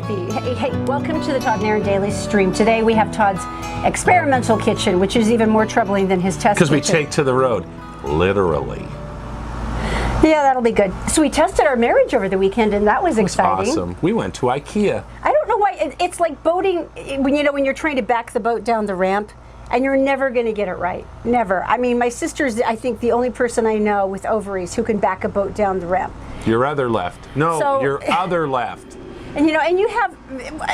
thee. Hey, welcome to the Todd and Erin Daily Stream. Today we have Todd's experimental kitchen, which is even more troubling than his test Because we kitchen. take to the road, literally. Yeah, that'll be good. So we tested our marriage over the weekend, and that was exciting. Awesome. We went to IKEA. I don't know why. It's like boating, when you're trying to back the boat down the ramp, and you're never going to get it right. Never. I mean, my sister's, I think, the only person I know with ovaries who can back a boat down the ramp. Your other left. No, So- your other left. And and you have,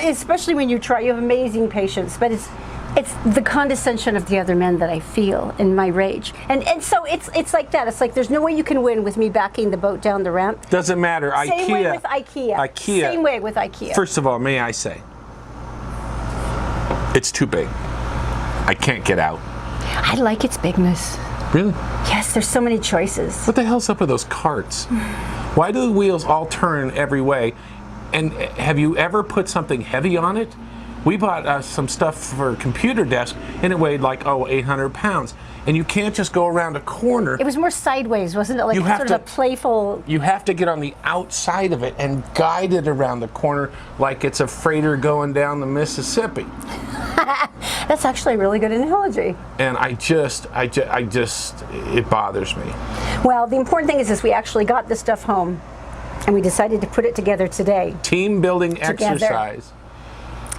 especially when you try, you have amazing patience, but it's the condescension of the other men that I feel in my rage. And so it's like that. It's like there's no way you can win with me backing the boat down the ramp. Doesn't matter. Same way with IKEA. IKEA. Same way with IKEA. First of all, may I say, it's too big. I can't get out. I like its bigness. Really? Yes, there's so many choices. What the hell's up with those carts? Why do the wheels all turn every way? And have you ever put something heavy on it? We bought some stuff for a computer desk, and it weighed like, 800 pounds. And you can't just go around a corner. It was more sideways, wasn't it? Like You have sort to- of a playful. You have to get on the outside of it and guide it around the corner like it's a freighter going down the Mississippi. That's actually a really good analogy. And I just, it bothers me. Well, the important thing is this: we actually got this stuff home, and we decided to put it together today. Team building Together. exercise.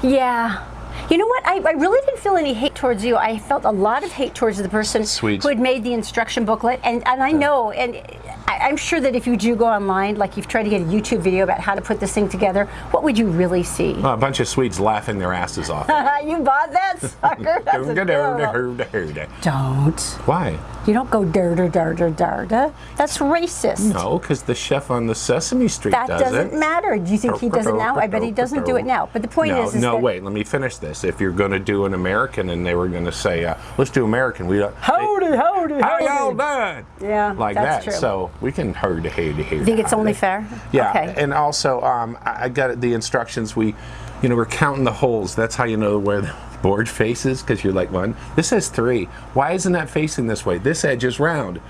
Yeah. You know what? I really didn't feel any hate towards you. I felt a lot of hate towards the person Sweet. who had made the instruction booklet. And I know, and I'm sure that if you do go online, like you've tried to get a YouTube video about how to put this thing together, what would you really see? A bunch of Swedes laughing their asses off. You bought that, sucker? That's adorable. Don't. Why? You don't go darda, darda, darda. That's racist. No, because the chef on the Sesame Street That does doesn't it. matter. Do you think he does it now? I bet he doesn't do it now. But the point is no, that wait. Let me finish this. If you're going to do an American, and they were going to say, "Let's do American," we don't. howdy, howdy, How howdy. y'all done? Yeah, like that's that. true. So we can howdy. Think it's only fair? Yeah, Okay. and also I got the instructions. We're counting the holes. That's how you know where the board faces, because you're like, one. This has 3. Why isn't that facing this way? This edge is round.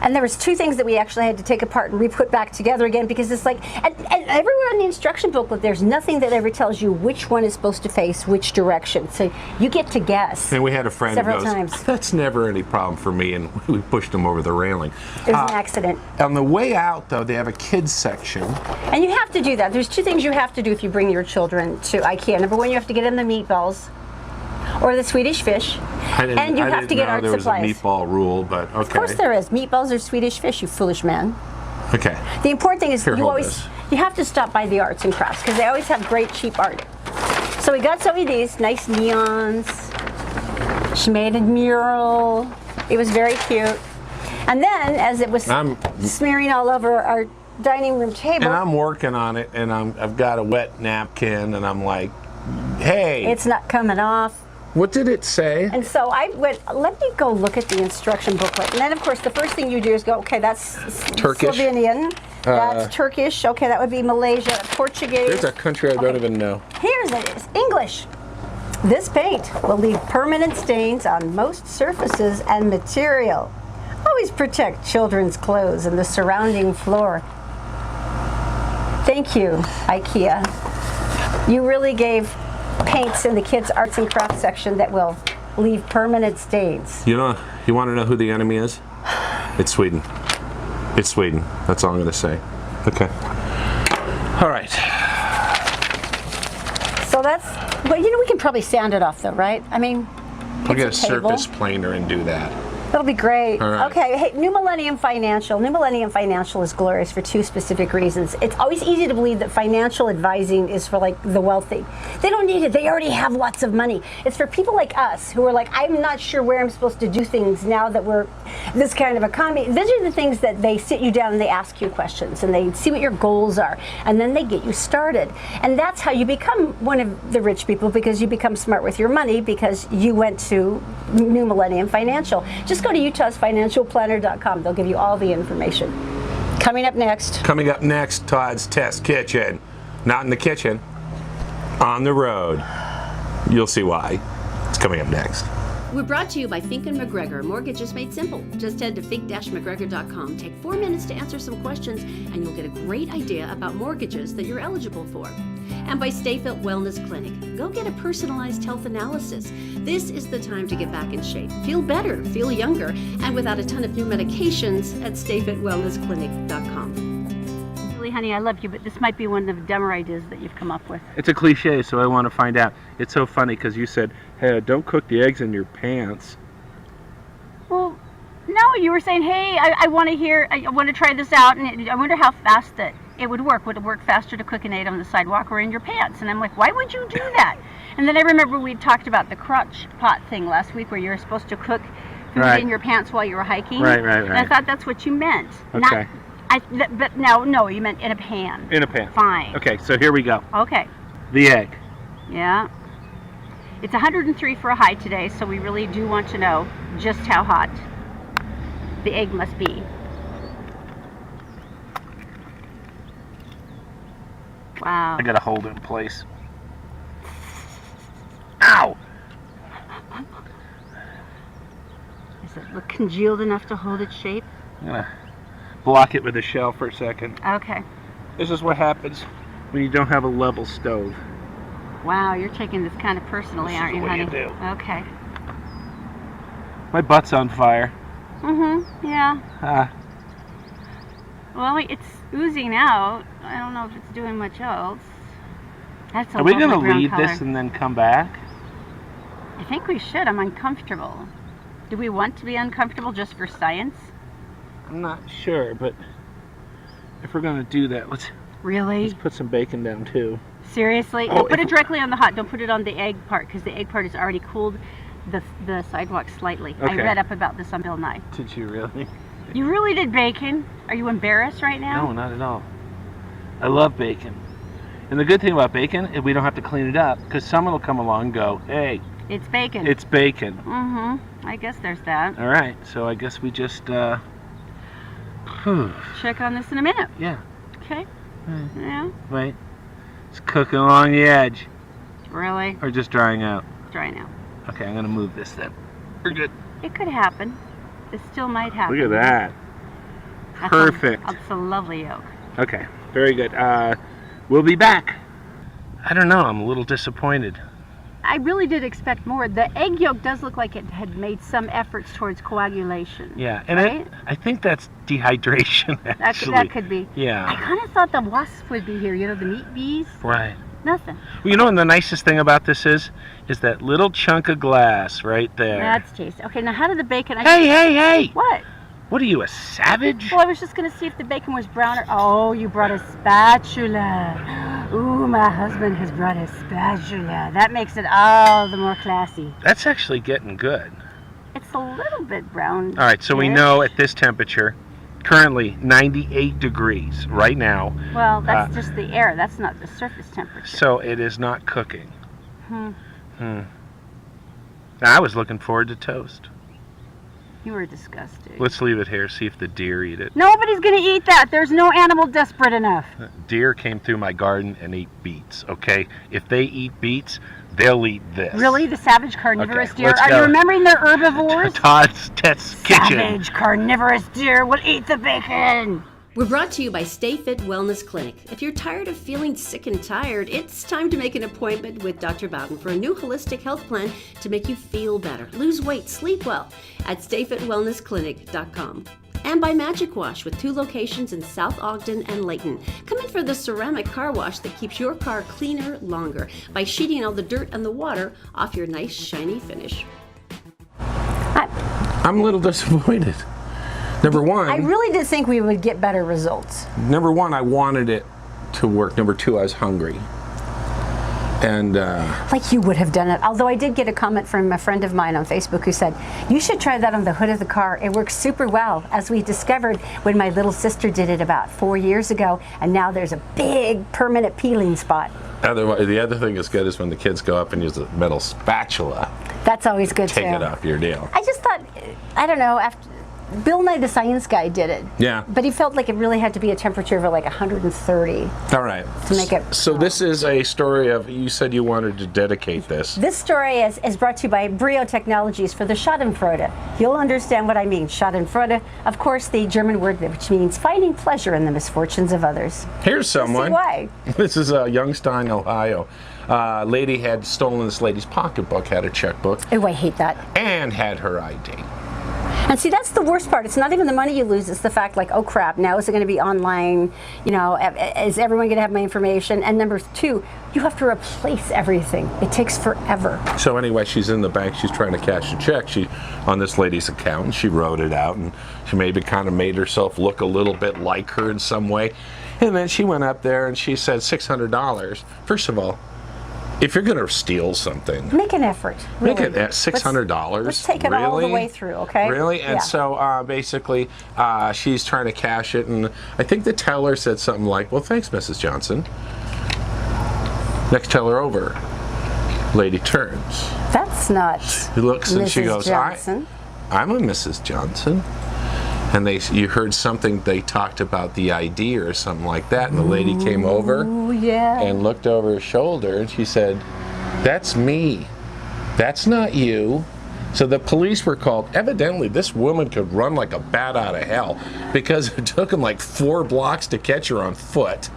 And there was 2 things that we actually had to take apart and re-put back together again, because it's like, and everywhere in the instruction booklet, there's nothing that ever tells you which one is supposed to face which direction. So you get to guess. And we had a friend Several who goes, times. "That's never any problem for me," and we pushed him over the railing. It was an accident. On the way out, though, they have a kids section. And you have to do that. There's 2 things you have to do if you bring your children to IKEA. Number 1, you have to get them the meatballs or the Swedish fish. And you have to get art there supplies. was a meatball rule, but okay. Of course there is. Meatballs are Swedish fish, you foolish man. Okay. The important thing is Here, hold you have to stop by the arts and crafts, because they always have great cheap art. So we got Zoe these nice neons. She made a mural. It was very cute. And then as it was smearing all over our dining room table, And I'm working on it, and I've got a wet napkin, and I'm like, "Hey, it's not coming off. what did it say?" And so I went, let me go look at the instruction booklet. And then, of course, the first thing you do is go, okay, that's Turkish. Slovenian. That's Turkish. Okay, that would be Malaysia. Portuguese. There's a country I don't even know. Here's it is, English. This paint will leave permanent stains on most surfaces and material. Always protect children's clothes and the surrounding floor. Thank you, IKEA. You really gave paints in the kids' arts and crafts section that will leave permanent stains. You want to know who the enemy is? It's Sweden. It's Sweden. That's all I'm going to say. Okay. All right. So that's, well, we can probably sand it off though, right? I mean, I'll get a it's a table. surface planer and do that. That'll be great. All right. Okay, hey, New Millennium Financial. New Millennium Financial is glorious for 2 specific reasons. It's always easy to believe that financial advising is for like the wealthy. They don't need it. They already have lots of money. It's for people like us who are like, I'm not sure where I'm supposed to do things now that we're this kind of economy. These are the things that they sit you down and they ask you questions and they see what your goals are, and then they get you started. And that's how you become one of the rich people, because you become smart with your money because you went to New Millennium Financial. Just go to utahsfinancialplanner.com. They'll give you all the information. Coming up next, Todd's Test Kitchen. Not in the kitchen, on the road. You'll see why. It's coming up next. We're brought to you by Fink & McGregor. Mortgages made simple. Just head to fink-mcgregor.com. Take 4 minutes to answer some questions, and you'll get a great idea about mortgages that you're eligible for. And by StayFit Wellness Clinic. Go get a personalized health analysis. This is the time to get back in shape, feel better, feel younger, and without a ton of new medications at StayFitWellnessClinic.com. Really, honey, I love you, but this might be one of the dumber ideas that you've come up with. It's a cliche, so I want to find out. It's so funny because you said, hey, don't cook the eggs in your pants. Well, no, you were saying, hey, I want to try this out, and I wonder how fast that it would work. Would it work faster to cook an egg on the sidewalk or in your pants? And I'm like, why would you do that? And then I remember we talked about the crotch pot thing last week where you were supposed to cook food in your pants while you were hiking. Right. And I thought that's what you meant. Okay. But no, you meant in a pan. In a pan. Fine. Okay, so here we go. Okay. The egg. Yeah. It's 103 for a high today, so we really do want to know just how hot the egg must be. Wow. I gotta hold it in place. Ow! Does it look congealed enough to hold its shape? I'm gonna block it with a shell for a second. Okay. This is what happens when you don't have a level stove. Wow, you're taking this kind of personally, This is aren't the you, way honey? you do. Okay. My butt's on fire. Yeah. Well, it's oozing out. I don't know if it's doing much else. That's a Are we lovely gonna brown leave color. this and then come back? I think we should. I'm uncomfortable. Do we want to be uncomfortable just for science? I'm not sure, but if we're gonna do that, let's Really? put some bacon down too. Seriously? Oh, Put if- it directly on the hot. Don't put it on the egg part, because the egg part has already cooled the sidewalk slightly. I Okay. read up about this on Bill Nye. Did you really? You really did bacon? Are you embarrassed right now? No, not at all. I love bacon. And the good thing about bacon is we don't have to clean it up, because someone will come along and go, hey, It's bacon. it's bacon. Mm-hmm. I guess there's that. All right, so I guess we just, Check on this in a minute. yeah, Okay? Yeah. wait. It's cooking along the edge, Really? or just drying out. Dry now. Okay, I'm gonna move this then. We're good. It could happen. It still might happen. Look at that. That's Perfect. That's a lovely yolk. Okay, very good. We'll be back. I don't know, I'm a little disappointed. I really did expect more. The egg yolk does look like it had made some efforts towards coagulation. Yeah, and Right? I think that's dehydration, actually. That could be. I Yeah, kind of thought the wasp would be here. You know, the meat bees? right. Nothing. Well, you know, and the nicest thing about this is that little chunk of glass right there. That's tasty. Okay, now how did the bacon... Hey! What? What are you, a savage? Well, I was just going to see if the bacon was brown or... Oh, you brought a spatula. Ooh, my husband has brought a spatula. That makes it all the more classy. That's actually getting good. It's a little bit brown. All right, so we know at this temperature, currently 98 degrees right now, Well, that's just the air. That's not the surface temperature. so it is not cooking. Hmm. Now, I was looking forward to toast. You were disgusting. Let's leave it here, see if the deer eat it. Nobody's going to eat that. There's no animal desperate enough. Deer came through my garden and ate beets, okay? If they eat beets, they'll eat this. Really? The savage carnivorous Okay, deer? let's Are go. you remembering their herbivores? Todd's Test Kitchen. Savage carnivorous deer will eat the bacon. We're brought to you by StayFit Wellness Clinic. If you're tired of feeling sick and tired, it's time to make an appointment with Dr. Bowden for a new holistic health plan to make you feel better, lose weight, sleep well at StayFitWellnessClinic.com. And by Magic Wash with 2 locations in South Ogden and Layton. Come in for the ceramic car wash that keeps your car cleaner longer by sheeting all the dirt and the water off your nice shiny finish. I'm a little disappointed. Number one, I really did think we would get better results. I wanted it to work. Number 2, I was hungry. And Like you would have done it. Although I did get a comment from a friend of mine on Facebook who said, you should try that on the hood of the car. It works super well, as we discovered when my little sister did it about 4 years ago. And now there's a big permanent peeling spot. otherwise, the other thing that's good is when the kids go up and use a metal spatula. That's always good Take too. it off your deal. I just thought, I don't know, Bill Nye the Science Guy did it. Yeah. But he felt like it really had to be a temperature of like 130 All right. to make it. So this is a story of, you said you wanted to dedicate this. This story is brought to you by Brio Technologies for the Schadenfreude. You'll understand what I mean. Schadenfreude, of course, the German word which means finding pleasure in the misfortunes of others. Here's someone. See why? This is Youngstown, Ohio. Lady had stolen this lady's pocketbook, had a checkbook, Oh, I hate that. and had her ID. And see, that's the worst part. It's not even the money you lose. It's the fact, like, oh crap, now is it going to be online? You know, is everyone going to have my information? And number two, you have to replace everything. It takes forever. So anyway, she's in the bank. She's trying to cash a check. She on this lady's account, and she wrote it out, and she maybe kind of made herself look a little bit like her in some way. And then she went up there and she said $600. First of all, if you're going to steal something, Make an effort. Really. make it at $600. Let's take it all the way through, okay? Really? And Yeah. so basically, she's trying to cash it, and I think the teller said something like, "Well, thanks, Mrs. Johnson." Next teller over. Lady turns. That's not. She looks and she Mrs. goes, Johnson. I'm a Mrs. Johnson. And you heard something, they talked about the ID or something like that, and the lady came over Oh, yeah. and looked over her shoulder, and she said, "That's me. That's not you." So the police were called. Evidently, this woman could run like a bat out of hell, because it took them like 4 blocks to catch her on foot.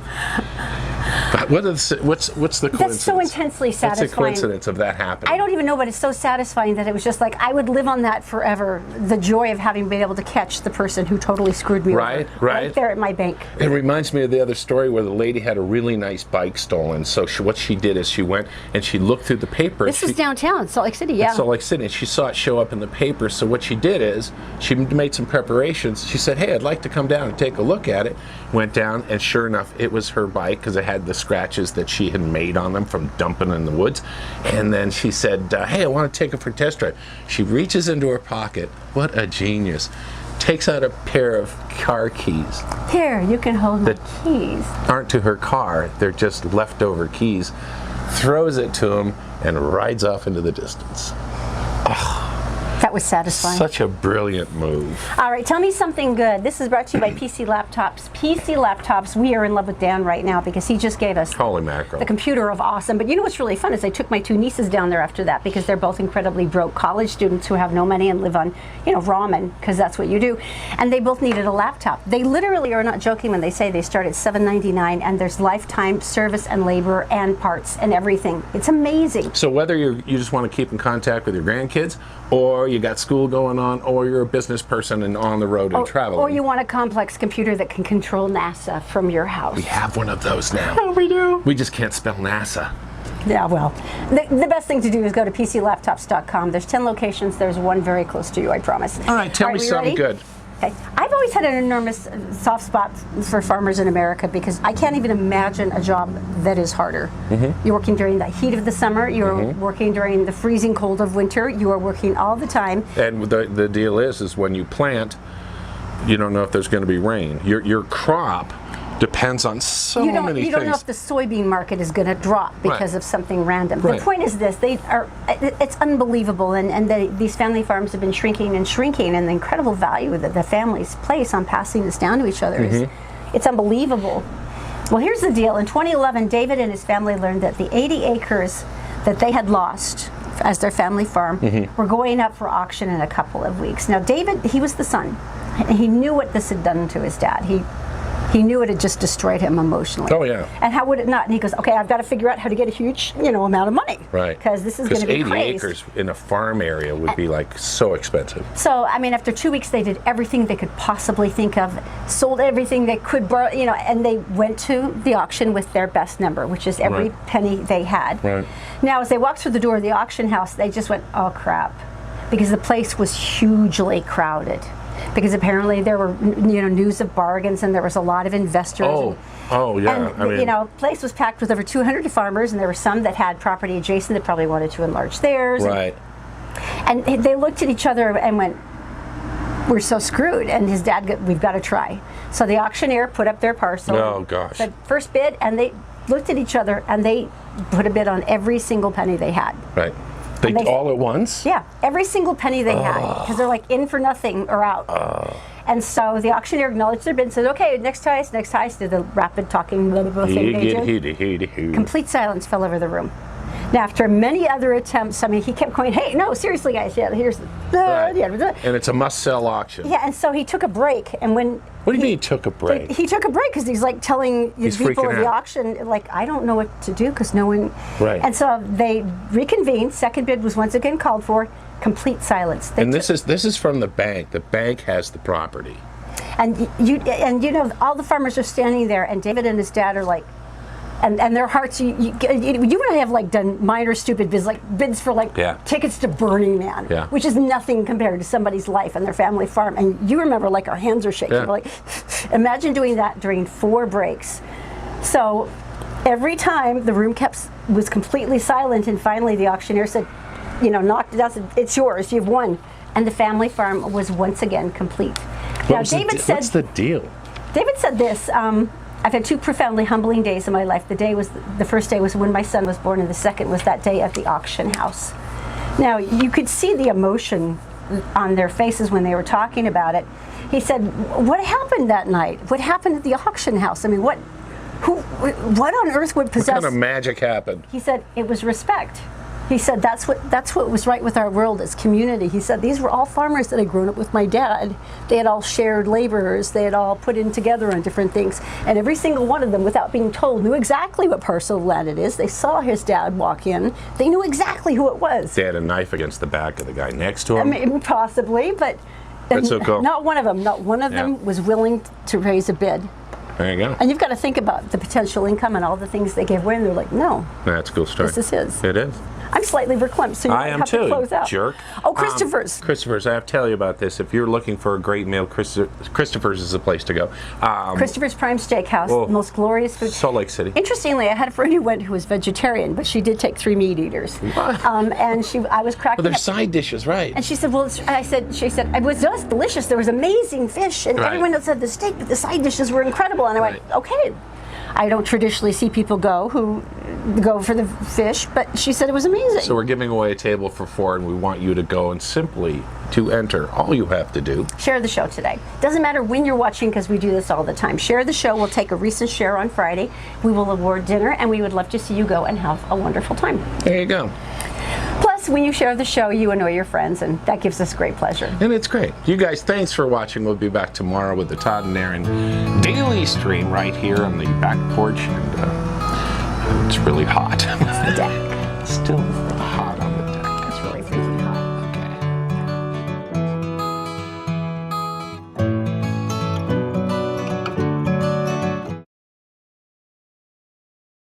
But what's the coincidence? That's so intensely What's the satisfying. coincidence of that happening? I don't even know, but it's so satisfying that it was just like, I would live on that forever. The joy of having been able to catch the person who totally screwed me Right, over. right. Right there at my bank. It reminds me of the other story where the lady had a really nice bike stolen. So what she did is she went and she looked through the paper. This was downtown, Salt Lake City, yeah. Salt Lake City, and she saw it show up in the paper. So what she did is she made some preparations. She said, "Hey, I'd like to come down and take a look at it." Went down, and sure enough, it was her bike, because it had the scratches that she had made on them from dumping in the woods. And then she said, "Hey, I want to take it for a test drive." She reaches into her pocket. What a genius. Takes out a pair of car keys. Here, you can hold my keys. Aren't to her car, they're just leftover keys. Throws it to him and rides off into the distance. That was satisfying. Such a brilliant move. All right, tell me something good. This is brought to you by PC Laptops. PC Laptops, we are in love with Dan right now because he just gave us Holy mackerel. the computer of awesome. But you know what's really fun is I took my 2 nieces down there after that because they're both incredibly broke college students who have no money and live on, you know, ramen, because that's what you do. And they both needed a laptop. They literally are not joking when they say they start at $7.99 and there's lifetime service and labor and parts and everything. It's amazing. So whether you just want to keep in contact with your grandkids, or you got school going on, or you're a business person and on the road and traveling. Or you want a complex computer that can control NASA from your house. We have one of those now. Oh, we do. We just can't spell NASA. Yeah, well, the best thing to do is go to PCLaptops.com. There's 10 locations. There's one very close to you, I promise. All right, tell me we something ready? good. Okay. I've always had an enormous soft spot for farmers in America because I can't even imagine a job that is harder. You're working during the heat of the summer. You're working during the freezing cold of winter. You are working all the time. And the deal is when you plant, you don't know if there's going to be rain. Your crop depends on so many things. You don't know if the soybean market is going to drop because of something random. Right. The point is this: it's unbelievable, and these family farms have been shrinking and shrinking, and the incredible value that the families place on passing this down to each other it's unbelievable. Well, here's the deal: in 2011, David and his family learned that the 80 acres that they had lost as their family farm were going up for auction in a couple of weeks. Now, David, he was the son, and he knew what this had done to his dad. He knew it had just destroyed him emotionally. Oh, yeah. And how would it not? And he goes, okay, I've got to figure out how to get a huge, amount of money. Right. Because this is going to be 80 crazy. acres in a farm area would be like so expensive. So, I mean, after 2 weeks, they did everything they could possibly think of, sold everything they could borrow, and they went to the auction with their best number, which is every penny they had. Right. Now, as they walked through the door of the auction house, they just went, oh, crap, because the place was hugely crowded. Because apparently there were, news of bargains, and there was a lot of investors. Yeah. And the place was packed with over 200 farmers, and there were some that had property adjacent that probably wanted to enlarge theirs. Right. And they looked at each other and went, we're so screwed. And his dad, we've got to try. So the auctioneer put up their parcel. Oh, gosh. Said first bid, and they looked at each other and they put a bid on every single penny they had. Right. They And all at once? Yeah, every single penny they had, because they're like in for nothing or out. And so the auctioneer acknowledged their bid and said, okay, next highest, did the rapid talking blah, blah, blah thing they did. Complete silence fell over the room. Now, after many other attempts, I mean, he kept going, hey, no, seriously, guys, yeah, here's the... Right. Yeah, And it's a must-sell auction. yeah, and so he took a break, and when... What do you mean he took a break? He took a break because he's like telling the He's people freaking of the out. auction, like, I don't know what to do because no one... Right. And so they reconvened, second bid was once again called for, complete silence. They And this is from the bank. The bank has the property. And you know, all the farmers are standing there, and David and his dad are like, and their hearts. You and I have like done minor stupid bids, like bids for like Yeah. tickets to Burning Man, Yeah. which is nothing compared to somebody's life and their family farm. And you remember, like, our hands are shaking. Yeah. We're like, imagine doing that during 4 breaks. So every time the room was completely silent, and finally the auctioneer said, you know, knocked it out. Said, it's yours. You've won. And the family farm was once again complete. Now, David said, what's the deal? David said this, I've had 2 profoundly humbling days in my life. The first day was when my son was born, and the second was that day at the auction house. Now, you could see the emotion on their faces when they were talking about it. He said, what happened that night? What happened at the auction house? I mean, what on earth would possess... What kind of magic happened? He said, it was respect. He said, that's what was right with our world as community. He said, these were all farmers that had grown up with my dad. They had all shared laborers. They had all put in together on different things. And every single one of them, without being told, knew exactly what parcel of land it is. They saw his dad walk in. They knew exactly who it was. They had a knife against the back of the guy next to him. Maybe, possibly, but That's so cool. not one of them was willing to raise a bid. There you go. And you've got to think about the potential income and all the things they gave away, and they're like, no, That's a cool story. this is his. It is. I'm slightly verklempt, so you I might am have too, to close out. jerk. Oh, Christopher's. Christopher's, I have to tell you about this. If you're looking for a great meal, Christopher's is the place to go. Christopher's Prime Steakhouse, Oh, the most glorious food. Salt Lake City. Interestingly, I had a friend who went who was vegetarian, but she did take 3 meat eaters. What? And I was cracking Well, up. there's side dishes, right? And she said, well, she said, it was just delicious. There was amazing fish, and Right. everyone else had the steak, but the side dishes were incredible. And I went, okay. I don't traditionally see people who go for the fish, but she said it was amazing. So we're giving away a table for 4, and we want you to go, and simply to enter, all you have to do. Share the show today. Doesn't matter when you're watching, because we do this all the time. Share the show. We'll take a recent share on Friday. We will award dinner, and we would love to see you go and have a wonderful time. There you go. Plus, when you share the show, you annoy your friends, and that gives us great pleasure. And it's great. You guys, thanks for watching. We'll be back tomorrow with the Todd and Aaron daily stream right here on the back porch. And it's really hot. The deck. Still.